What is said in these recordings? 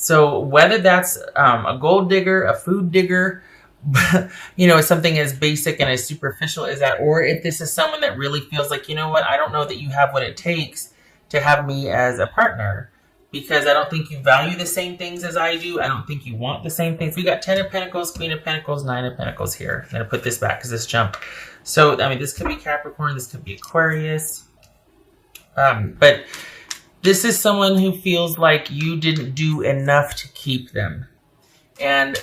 So whether that's a gold digger, a food digger, something as basic and as superficial as that, or if this is someone that really feels like, you know what, I don't know that you have what it takes to have me as a partner, because I don't think you value the same things as I do. I don't think you want the same things. We got 10 of Pentacles, Queen of Pentacles, 9 of Pentacles here. I'm going to put this back because this jumped. So, I mean, this could be Capricorn. This could be Aquarius. But this is someone who feels like you didn't do enough to keep them. And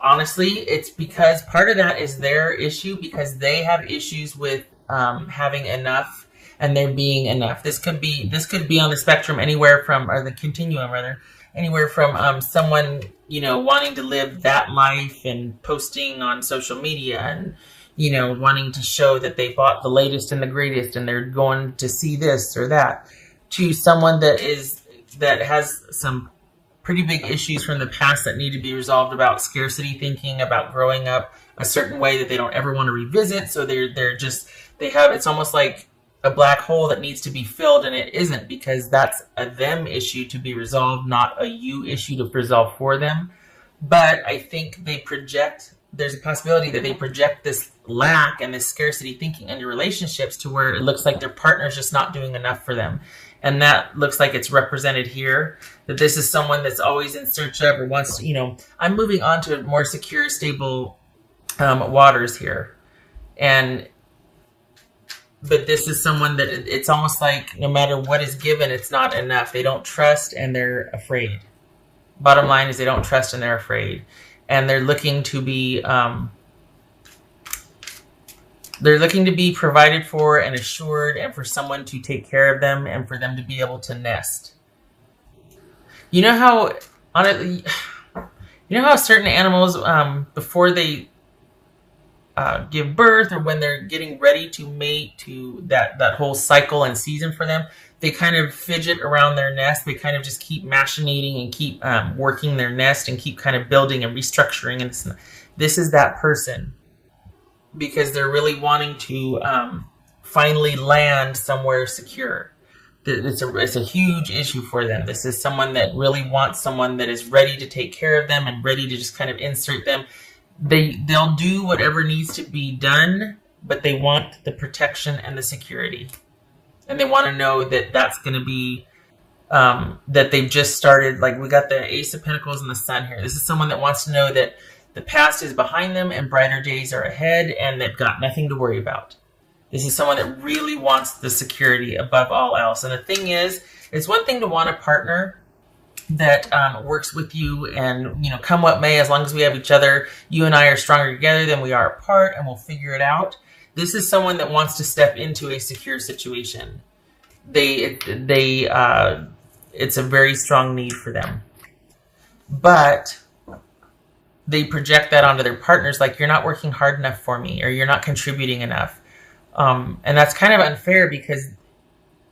honestly, it's because part of that is their issue, because they have issues with having enough and there being enough. This could be on the spectrum anywhere from, or the continuum rather, anywhere from someone, wanting to live that life and posting on social media and, wanting to show that they bought the latest and the greatest and they're going to see this or that, to someone that has some pretty big issues from the past that need to be resolved about scarcity thinking, about growing up a certain way that they don't ever want to revisit. So it's almost like a black hole that needs to be filled, and it isn't, because that's a them issue to be resolved, not a you issue to resolve for them. But I think there's a possibility that they project this lack and this scarcity thinking into relationships to where it looks like their partner's just not doing enough for them. And that looks like it's represented here, that this is someone that's always in search of or wants to, I'm moving on to more secure, stable waters here. But this is someone that it's almost like no matter what is given, it's not enough. They don't trust and they're afraid. Bottom line is they don't trust and they're afraid. And they're looking to be provided for and assured, and for someone to take care of them and for them to be able to nest. You know how certain animals, before they give birth or when they're getting ready to mate, to that whole cycle and season for them, they kind of fidget around their nest. They kind of just keep machinating and keep working their nest and keep kind of building and restructuring. And this is that person, because they're really wanting to finally land somewhere secure. It's a huge issue for them. This is someone that really wants someone that is ready to take care of them and ready to just kind of insert them. They'll do whatever needs to be done, but they want the protection and the security. And they want to know that that's going to be, that they've just started. Like, we got the Ace of Pentacles and the Sun here. This is someone that wants to know that the past is behind them and brighter days are ahead, and they've got nothing to worry about. This is someone that really wants the security above all else. And the thing is, it's one thing to want a partner that works with you and, come what may, as long as we have each other, you and I are stronger together than we are apart, and we'll figure it out. This is someone that wants to step into a secure situation. It's a very strong need for them. But they project that onto their partners, like, you're not working hard enough for me, or you're not contributing enough. And that's kind of unfair, because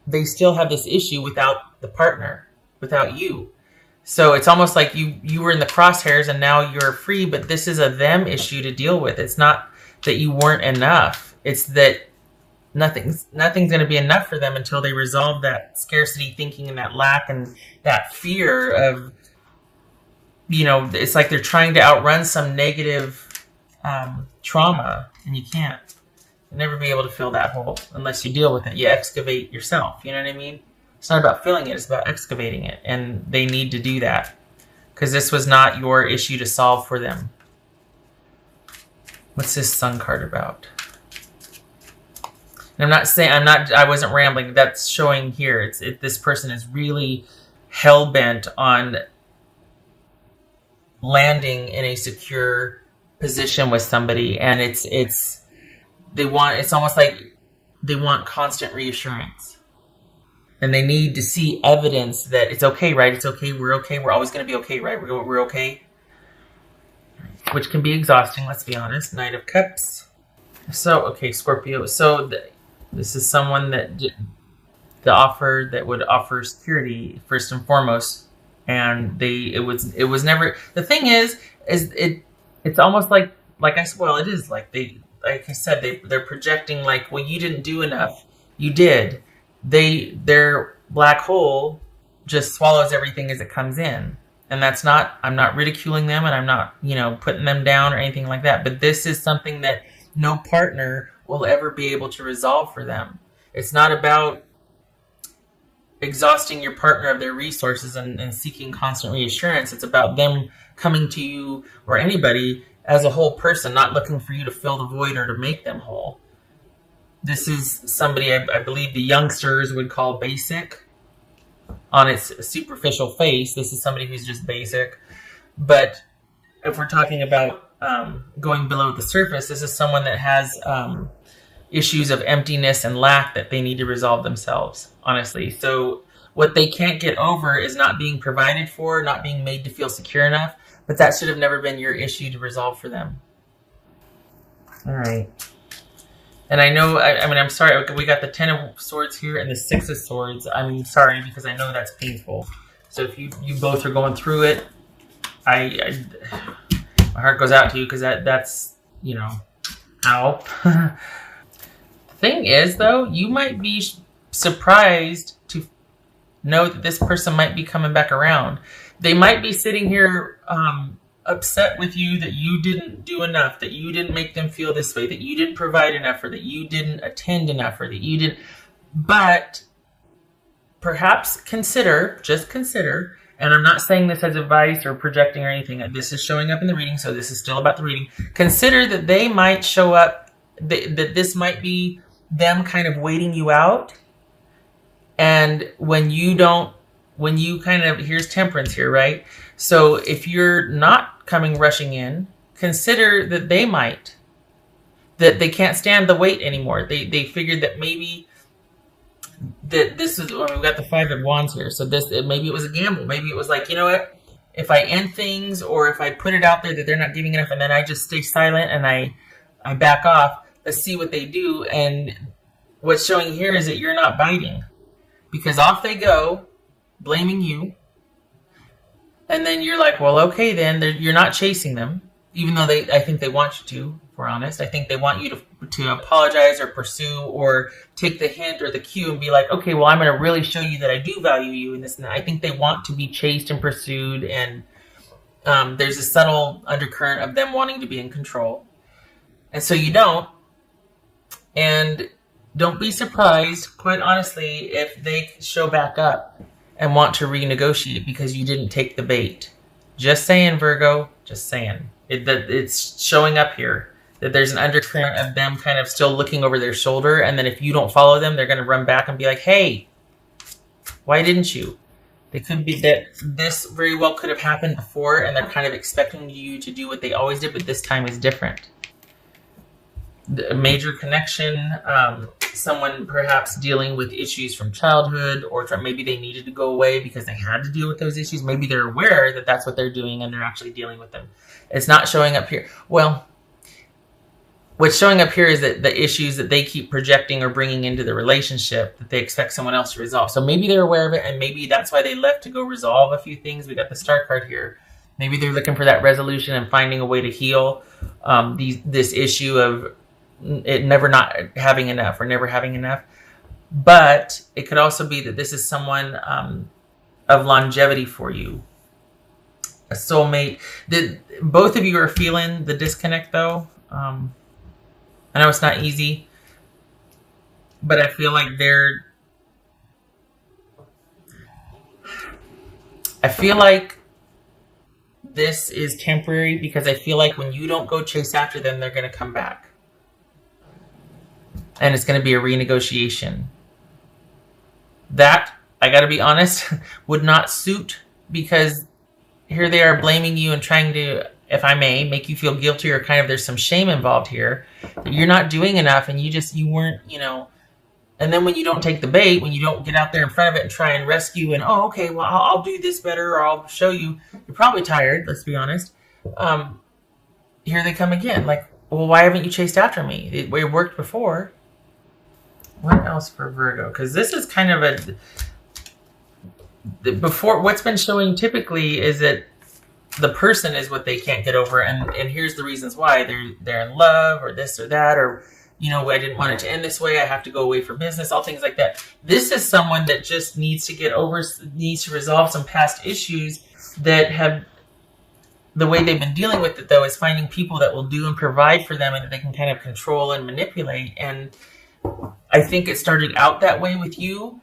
they still have this issue without the partner, without you. So it's almost like you were in the crosshairs and now you're free, but this is a them issue to deal with. It's not that you weren't enough. It's that nothing's going to be enough for them until they resolve that scarcity thinking and that lack and that fear of, it's like they're trying to outrun some negative trauma, and you can't. You'll never be able to fill that hole unless you deal with it. You excavate yourself. You know what I mean? It's not about filling it. It's about excavating it. And they need to do that, because this was not your issue to solve for them. What's this Sun card about? And I wasn't rambling. That's showing here. This person is really hell-bent on landing in a secure position with somebody. And it's almost like they want constant reassurance. And they need to see evidence that it's okay, right? It's okay. We're okay. We're always going to be okay, right? We're okay. Which can be exhausting, let's be honest. Knight of Cups. So, okay, Scorpio. So this is someone that that would offer security first and foremost. And it was never, the thing is it's almost like I said, well, it is like like I said, they're projecting like, well, you didn't do enough. You did. Their black hole just swallows everything as it comes in. And I'm not ridiculing them, and I'm not, putting them down or anything like that. But this is something that no partner will ever be able to resolve for them. It's not about exhausting your partner of their resources and seeking constant reassurance. It's about them coming to you or anybody as a whole person, not looking for you to fill the void or to make them whole. This is somebody I believe the youngsters would call basic on its superficial face. This is somebody who's just basic. But if we're talking about going below the surface, this is someone that has issues of emptiness and lack that they need to resolve themselves, honestly. So what they can't get over is not being provided for, not being made to feel secure enough, but that should have never been your issue to resolve for them. All right. And I know, I'm sorry, we got the 10 of Swords here and the 6 of Swords. I'm sorry, because I know that's painful. So if you both are going through it, my heart goes out to you, because that's, ow. Thing is, though, you might be surprised to know that this person might be coming back around. They might be sitting here upset with you that you didn't do enough, that you didn't make them feel this way, that you didn't provide enough, or that you didn't attend enough, or that you didn't. But perhaps just consider, and I'm not saying this as advice or projecting or anything. This is showing up in the reading, so this is still about the reading. Consider that they might show up, that this might be them kind of waiting you out. And here's Temperance here, right? So if you're not coming rushing in, consider that that they can't stand the wait anymore. They figured that maybe that this is, we've got the 5 of Wands here. So maybe it was a gamble. Maybe it was like, you know what? If I end things, or if I put it out there that they're not giving enough, and then I just stay silent and I back off, let's see what they do. And what's showing here is that you're not biting, because off they go, blaming you. And then you're like, well, okay, then you're not chasing them, even though I think they want you to, if we're honest. I think they want you to apologize or pursue or take the hint or the cue and be like, okay, well, I'm going to really show you that I do value you in this and that. I think they want to be chased and pursued, and there's a subtle undercurrent of them wanting to be in control. And so you don't. And don't be surprised, quite honestly, if they show back up and want to renegotiate because you didn't take the bait. Just saying, Virgo. Just saying. It's showing up here that there's an undercurrent of them kind of still looking over their shoulder, and then if you don't follow them, they're going to run back and be like, hey, why didn't you? It could be that this very well could have happened before, and they're kind of expecting you to do what they always did, but this time is different. A major connection, someone perhaps dealing with issues from childhood, or maybe they needed to go away because they had to deal with those issues. Maybe they're aware that that's what they're doing and they're actually dealing with them. It's not showing up here. Well, what's showing up here is that the issues that they keep projecting or bringing into the relationship that they expect someone else to resolve. So maybe they're aware of it, and maybe that's why they left to go resolve a few things. We got the Star card here. Maybe they're looking for that resolution and finding a way to heal this issue of it never not having enough or never having enough. But it could also be that this is someone of longevity for you, a soulmate. Both of you are feeling the disconnect, though. I know it's not easy, but I feel like this is temporary, because I feel like when you don't go chase after them, they're going to come back. And it's going to be a renegotiation. That, I got to be honest, would not suit, because here they are blaming you and trying to, if I may, make you feel guilty, or kind of there's some shame involved here. That you're not doing enough, and you weren't, and then when you don't take the bait, when you don't get out there in front of it and try and rescue and, oh, okay, well, I'll do this better, or I'll show you. You're probably tired, let's be honest. Here they come again. Like, well, why haven't you chased after me? It worked before. What else for Virgo? Because this is kind of before, what's been showing typically is that the person is what they can't get over, and here's the reasons why. They're in love, or this or that, or I didn't want it to end this way, I have to go away for business, all things like that. This is someone that just needs to resolve some past issues that have the way they've been dealing with it, though, is finding people that will do and provide for them and that they can kind of control and manipulate. And I think it started out that way with you,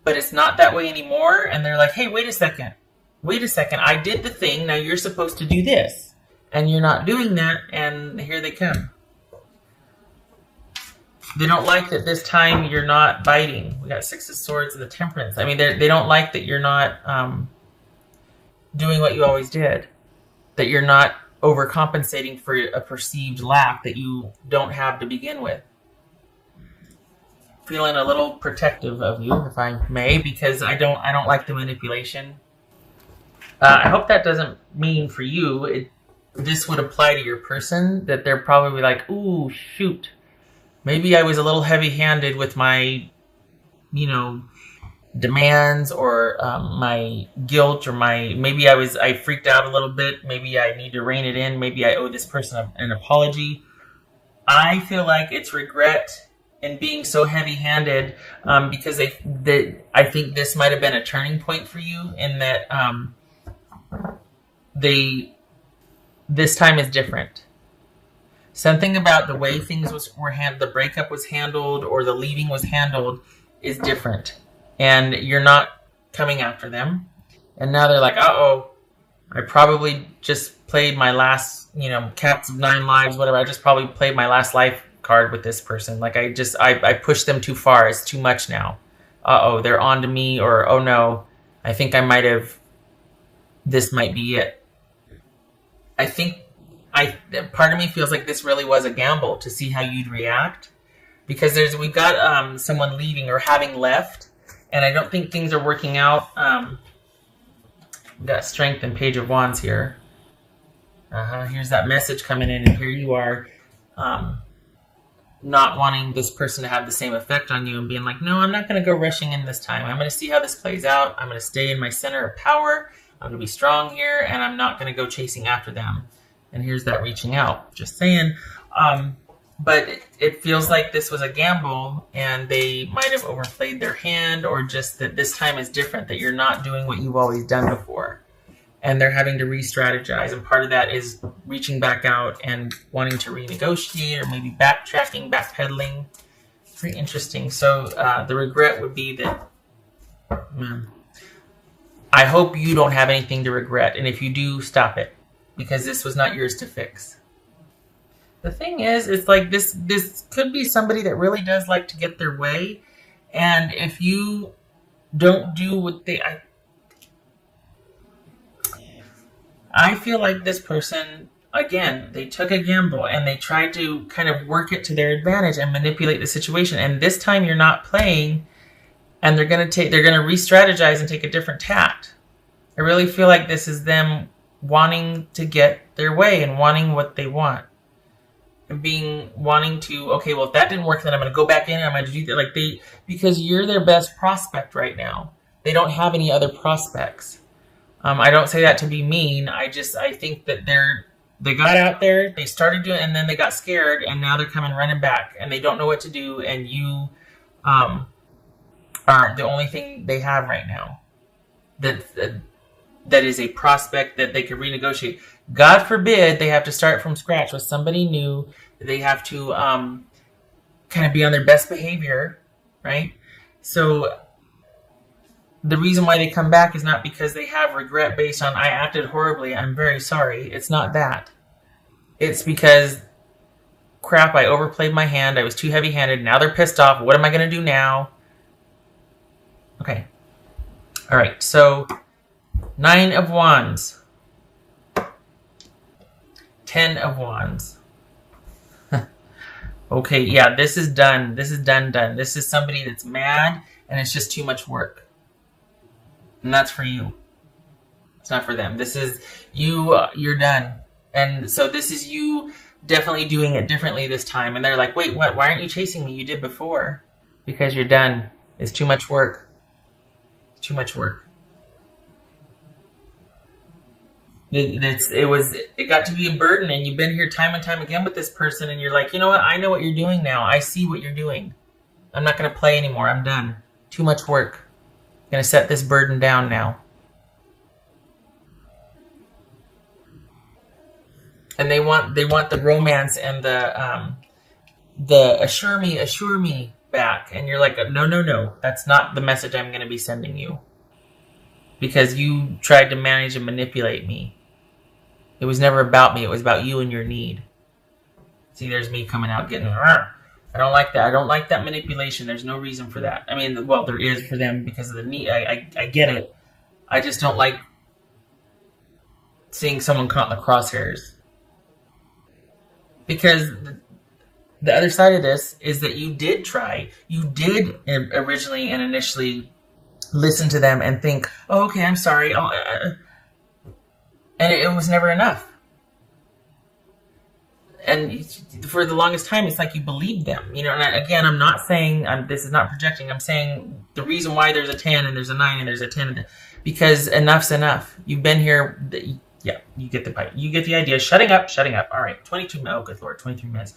but it's not that way anymore. And they're like, hey, wait a second. I did the thing. Now you're supposed to do this. And you're not doing that. And here they come. They don't like that this time you're not biting. We got Six of Swords and the Temperance. I mean, they don't like that you're not doing what you always did. That you're not overcompensating for a perceived lack that you don't have to begin with. Feeling a little protective of you, if I may, because I don't like the manipulation. I hope that doesn't mean for you this would apply to your person, that they're probably like, ooh, shoot. Maybe I was a little heavy-handed with my, demands or my guilt, or maybe I freaked out a little bit. Maybe I need to rein it in. Maybe I owe this person an apology. I feel like it's regret and being so heavy-handed because I think this might have been a turning point for you in that this time is different. Something about the way things were handled, the breakup was handled, or the leaving was handled, is different. And you're not coming after them. And now they're like, uh-oh, I probably just played my last, Cats of Nine Lives, whatever. I just probably played my last life card with this person. Like I pushed them too far. It's too much now. Uh-oh, they're on to me, or, oh no, I think this might be it. I think part of me feels like this really was a gamble to see how you'd react, because we've got someone leaving or having left, and I don't think things are working out. We've got Strength and Page of Wands here. Here's that message coming in, and here you are, not wanting this person to have the same effect on you and being like, no, I'm not going to go rushing in this time. I'm going to see how this plays out. I'm going to stay in my center of power. I'm going to be strong here, and I'm not going to go chasing after them. And here's that reaching out. Just saying. But it feels like this was a gamble, and they might have overplayed their hand, or just that this time is different, that you're not doing what you've always done before. And they're having to re-strategize. And part of that is reaching back out and wanting to renegotiate, or maybe backtracking, backpedaling. Very interesting. So the regret would be that... I hope you don't have anything to regret. And if you do, stop it. Because this was not yours to fix. The thing is, it's like this could be somebody that really does like to get their way. And if you don't do what I feel like this person, again, they took a gamble and they tried to kind of work it to their advantage and manipulate the situation. And this time you're not playing, and they're going to re-strategize and take a different tact. I really feel like this is them wanting to get their way and wanting what they want. And wanting to, okay, well, if that didn't work, then I'm going to go back in and I'm going to do that. Because you're their best prospect right now. They don't have any other prospects. I don't say that to be mean. I think that they got out there, they started doing, and then they got scared, and now they're coming running back, and they don't know what to do, and you are the only thing they have right now that is a prospect that they could renegotiate. God forbid they have to start from scratch with somebody new. They have to kind of be on their best behavior, right? So the reason why they come back is not because they have regret based on, I acted horribly, I'm very sorry. It's not that. It's because, crap, I overplayed my hand. I was too heavy-handed. Now they're pissed off. What am I going to do now? Okay. All right. So 9 of Wands. 10 of Wands. Okay, yeah, this is done. This is done. This is somebody that's mad, and it's just too much work. And that's for you. It's not for them. This is you. You're done. And so this is you definitely doing it differently this time. And they're like, wait, what? Why aren't you chasing me? You did before. Because you're done. It's too much work. It's too much work. It got to be a burden, and you've been here time and time again with this person, and you're like, you know what? I know what you're doing now. I see what you're doing. I'm not going to play anymore. I'm done. Too much work. I'm going to set this burden down now. they want the romance and the assure me back, and you're like, no, no, no, that's not the message I'm going to be sending you, because you tried to manage and manipulate me. It was never about me. It was about you and your need. See, there's me coming out getting. I don't like that. I don't like that manipulation. There's no reason for that. I mean, well, there is for them because of the need. I get it. I just don't like seeing someone caught in the crosshairs, because the other side of this is that you did try. You did originally and initially listen to them and think, oh, okay, I'm sorry. And it was never enough. And for the longest time, it's like you believed them. And again, I'm not saying, this is not projecting. I'm saying the reason why there's a 10 and there's a 9 and there's a 10, because enough's enough. You've been here. Yeah, you get the idea. Shutting up. All right, 22 minutes. Oh, good Lord, 23 minutes.